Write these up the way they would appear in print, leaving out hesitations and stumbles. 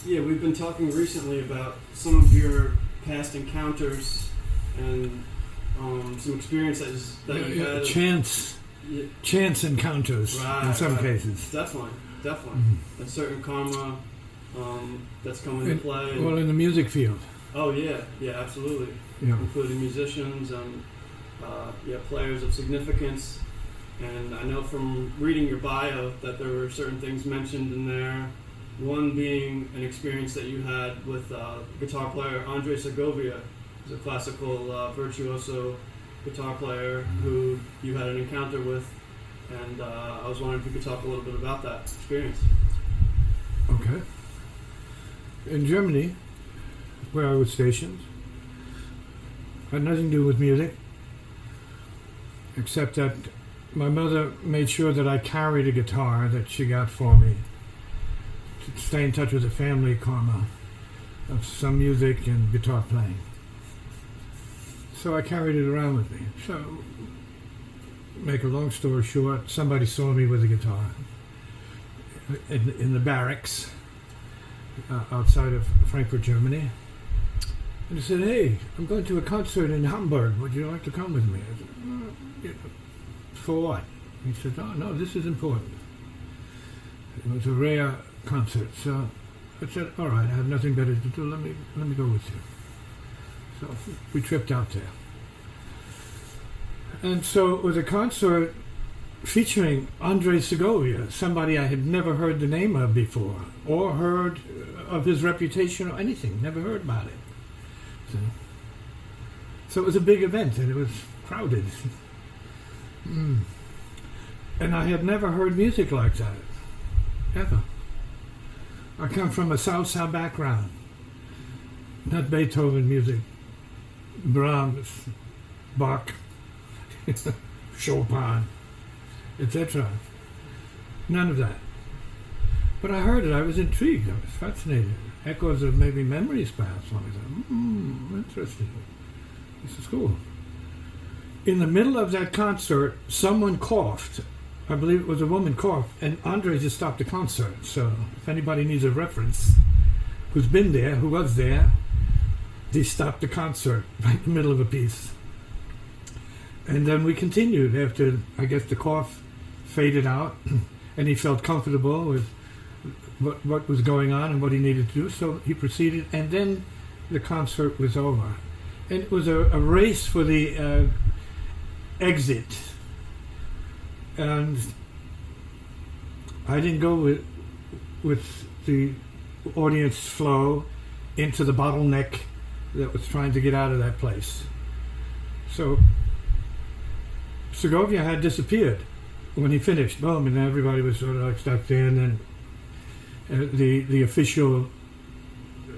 Yeah, we've been talking recently about some of your past encounters and some experiences that you had. Chance encounters in some cases. Definitely. Mm-hmm. A certain karma that's come into play. Well, in the music field. Oh yeah, absolutely. Yeah. Including musicians and players of significance. And I know from reading your bio that there were certain things mentioned in there. One being an experience that you had with guitar player Segovia, who's a classical virtuoso guitar player who you had an encounter with. And I was wondering if you could talk a little bit about that experience. Okay. In Germany, where I was stationed, had nothing to do with music, except that my mother made sure that I carried a guitar that she got for me to stay in touch with the family karma of some music and guitar playing. So I carried it around with me. So, make a long story short, somebody saw me with a guitar in the barracks outside of Frankfurt, Germany. And he said, "Hey, I'm going to a concert in Hamburg. Would you like to come with me?" I said, "For what?" He said, "Oh, no, this is important." It was a rare concert. So I said, "All right, I have nothing better to do. Let me go with you." So we tripped out there. And so it was a concert featuring Segovia, somebody I had never heard the name of before, or heard of his reputation or anything, never heard about it. So it was a big event, and it was crowded. And I had never heard music like that, ever. I come from a salsa background, not Beethoven music, Brahms, Bach, Chopin, etc. None of that. But I heard it, I was intrigued, I was fascinated. Echoes of maybe memories perhaps. I thought, interesting. This is cool. In the middle of that concert, someone coughed. I believe it was a woman coughed, and Andre just stopped the concert. So if anybody needs a reference, who's been there, who was there, they stopped the concert right in the middle of a piece. And then we continued after, I guess, the cough faded out, and he felt comfortable with what was going on and what he needed to do, so he proceeded, and then the concert was over. And it was a race for the exit. And I didn't go with the audience flow into the bottleneck that was trying to get out of that place. So Segovia had disappeared when he finished. Boom, and everybody was sort of like stuck in, and the official,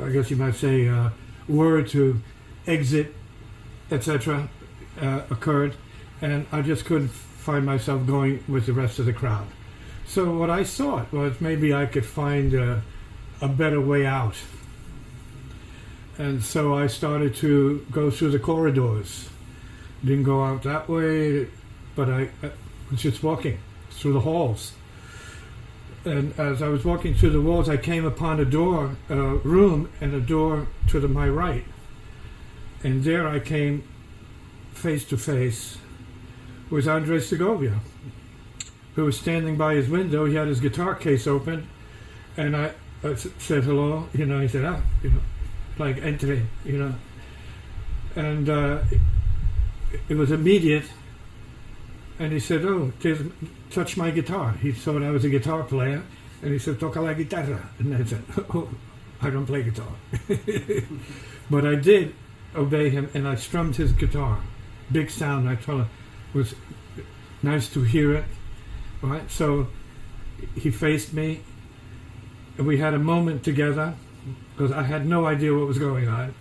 I guess you might say, word to exit, etc., occurred, and I just couldn't find myself going with the rest of the crowd. So what I thought was maybe I could find a better way out. And so I started to go through the corridors. Didn't go out that way, but I was just walking through the halls. And as I was walking through the walls, I came upon a door, room, and a door to my right. And there I came face to face with Segovia, who was standing by his window. He had his guitar case open, and I said hello. He said, like entre, and it was immediate. And he said, "Oh, touch my guitar." He thought I was a guitar player, and he said, "Toca la guitarra." And I said, "Oh, I don't play guitar." But I did obey him, and I strummed his guitar. Big sound. I told him it was nice to hear it. Right? So he faced me, and we had a moment together, because I had no idea what was going on.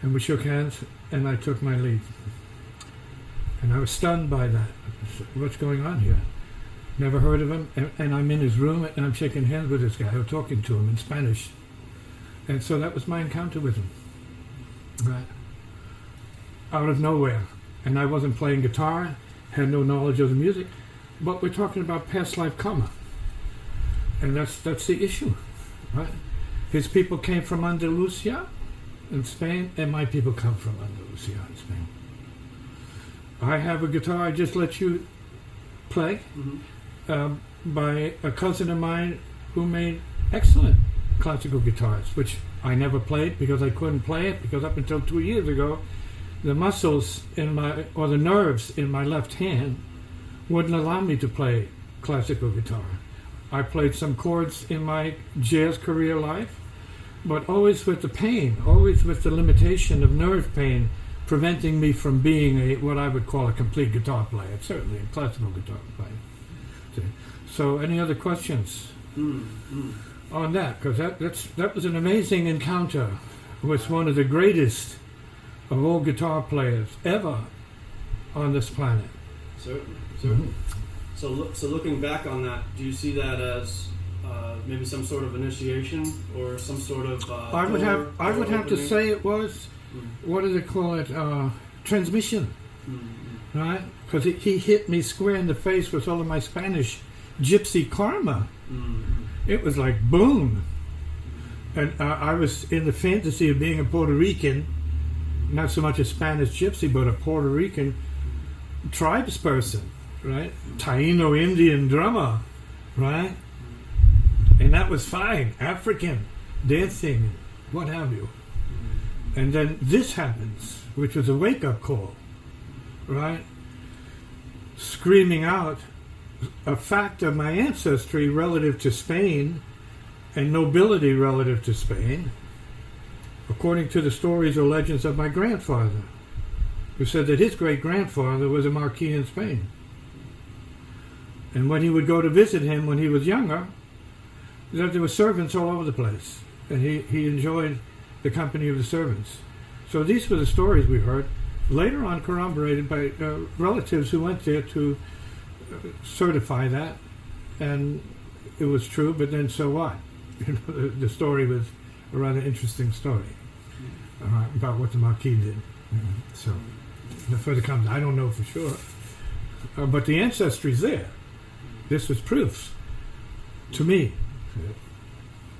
And we shook hands, and I took my leave. And I was stunned by that. What's going on here? Never heard of him. And I'm in his room, and I'm shaking hands with this guy. I'm talking to him in Spanish. And so that was my encounter with him. Right? Out of nowhere. And I wasn't playing guitar, had no knowledge of the music, but we're talking about past life karma. And that's the issue. Right? His people came from Andalusia in Spain, and my people come from Andalusia in Spain. I have a guitar I just let you play by a cousin of mine who made excellent classical guitars, which I never played because I couldn't play it, because up until 2 years ago, the muscles in my, or the nerves in my left hand wouldn't allow me to play classical guitar. I played some chords in my jazz career life, but always with the pain, always with the limitation of nerve pain, preventing me from being what I would call a complete guitar player, certainly a classical guitar player. So any other questions on that? Because that was an amazing encounter with one of the greatest of all guitar players ever on this planet. Certainly. So looking back on that, do you see that as maybe some sort of initiation or some sort of I would have to say it was, what do they call it, transmission, right? Because he hit me square in the face with all of my Spanish gypsy karma. It was like boom. And I was in the fantasy of being a Puerto Rican, not so much a Spanish gypsy, but a Puerto Rican tribes person, right? Taino Indian drummer, right? And that was fine, African, dancing, what have you. And then this happens, which was a wake-up call, right? Screaming out a fact of my ancestry relative to Spain and nobility relative to Spain, according to the stories or legends of my grandfather, who said that his great-grandfather was a marquis in Spain. And when he would go to visit him when he was younger, that there were servants all over the place, and he enjoyed the company of the servants. So these were the stories we heard, later on corroborated by relatives who went there to certify that, and it was true, but then so what? You know, the story was a rather interesting story about what the Marquis did. So the further comes, I don't know for sure, but the ancestry's there. This was proof to me.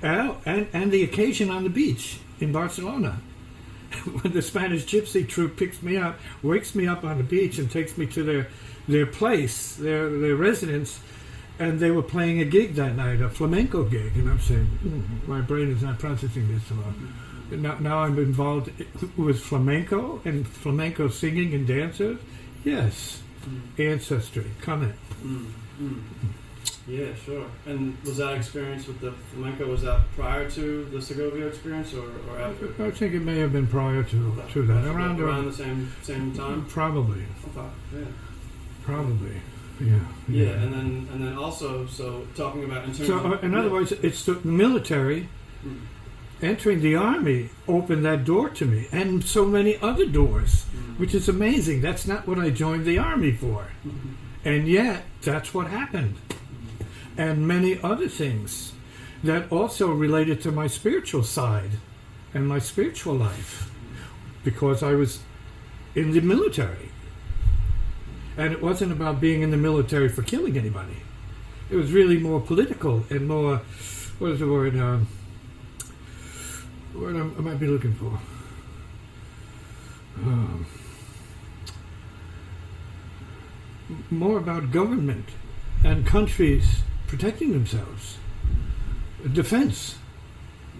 And the occasion on the beach in Barcelona, when the Spanish gypsy troupe picks me up, wakes me up on the beach and takes me to their place, their residence, and they were playing a gig that night, a flamenco gig, and I'm saying, my brain is not processing this well. Now I'm involved with flamenco and flamenco singing and dancers. Yes, ancestry, comment. Yeah, sure. And was that experience with the flamenco, was that prior to the Segovia experience or after? I think it may have been prior to that. Around the same time? Probably. Okay, yeah. Probably. Yeah. Yeah, and then also, so talking about in terms of... in other words, it's the military entering the army opened that door to me, and so many other doors, which is amazing. That's not what I joined the army for. And yet, that's what happened. And many other things that also related to my spiritual side and my spiritual life, because I was in the military. And it wasn't about being in the military for killing anybody. It was really more political and more, what is the word, what I might be looking for? More about government and countries protecting themselves, defense,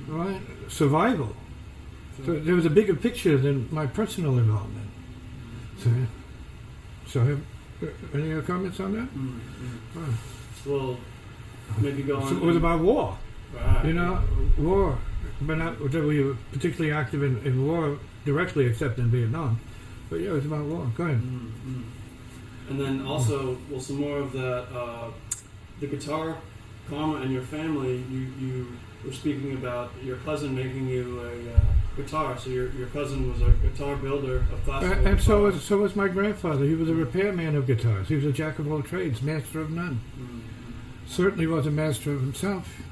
right? Survival. So there was a bigger picture than my personal involvement. So any other comments on that? Well, maybe go on. So it was about war. Right. You know, war. But not that we were particularly active in war directly, except in Vietnam. But yeah, it was about war. Go ahead. And then also, well, some more of that, the guitar karma and your family, you were speaking about your cousin making you a guitar. So your cousin was a guitar builder of classical And guitars. so was my grandfather. He was a repairman of guitars. He was a jack of all trades, master of none. Certainly was a master of himself,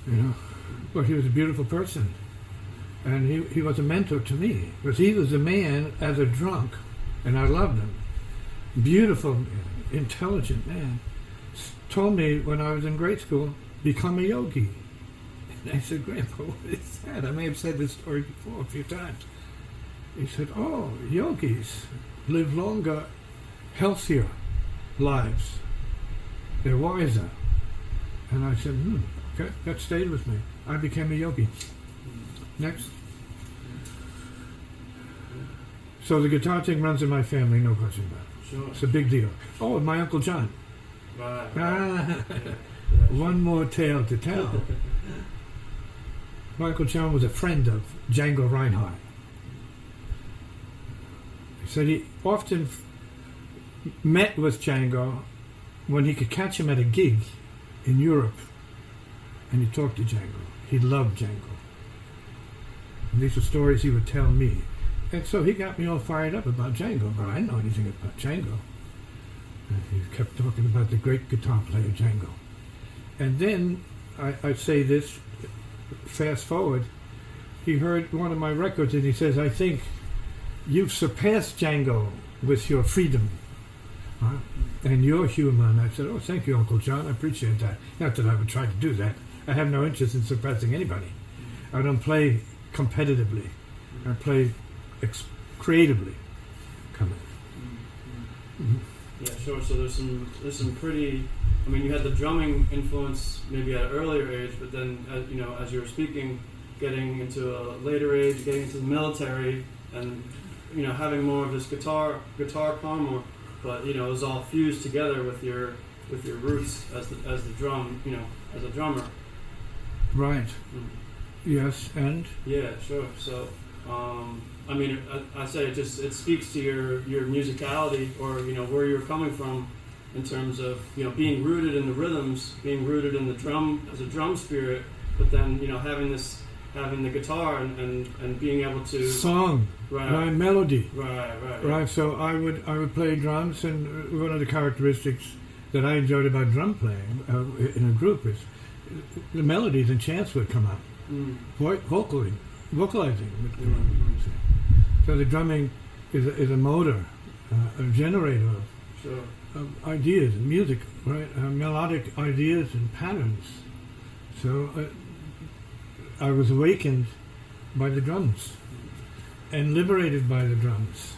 you know. But he was a beautiful person. And he was a mentor to me. Because he was a man as a drunk, and I loved him. Beautiful man, intelligent man. Told me when I was in grade school, become a yogi. And I said, Grandpa, what is that? I may have said this story before a few times. He said, oh, yogis live longer, healthier lives. They're wiser. And I said, okay, that stayed with me. I became a yogi. Next. So the guitar thing runs in my family, no question about it. Sure. It's a big deal. Oh, and my Uncle John. Right. One more tale to tell. My Uncle John was a friend of Django Reinhardt. He said he often met with Django when he could catch him at a gig in Europe, and he talked to Django. He loved Django. And these were stories he would tell me. And so he got me all fired up about Django, but I didn't know anything about Django. And he kept talking about the great guitar player Django. And then, I'd say this, fast forward, he heard one of my records and he says, I think you've surpassed Django with your freedom and your humor. And I said, oh, thank you, Uncle John, I appreciate that. Not that I would try to do that. I have no interest in surpassing anybody. I don't play competitively. I play creatively. Come on. Mm-hmm. Yeah, sure. So there's some pretty. I mean, you had the drumming influence maybe at an earlier age, but then as you were speaking, getting into a later age, getting into the military, and having more of this guitar karma, but it was all fused together with your roots as the drum, as a drummer. Right. Yes, and yeah, sure. So. I mean, I say it speaks to your musicality, or where you're coming from, in terms of being rooted in the rhythms, being rooted in the drum as a drum spirit, but then having the guitar and being able to song, right, melody, right. So I would play drums, and one of the characteristics that I enjoyed about drum playing in a group is the melodies and chants would come out, vocalizing. So the drumming is a motor, a generator of ideas and music, right? Melodic ideas and patterns. So I was awakened by the drums and liberated by the drums,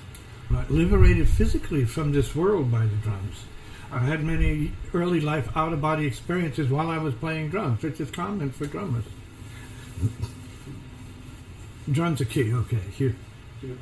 right? Liberated physically from this world by the drums. I had many early life out-of-body experiences while I was playing drums, which is common for drummers. Drums are key. Okay, here. Yeah.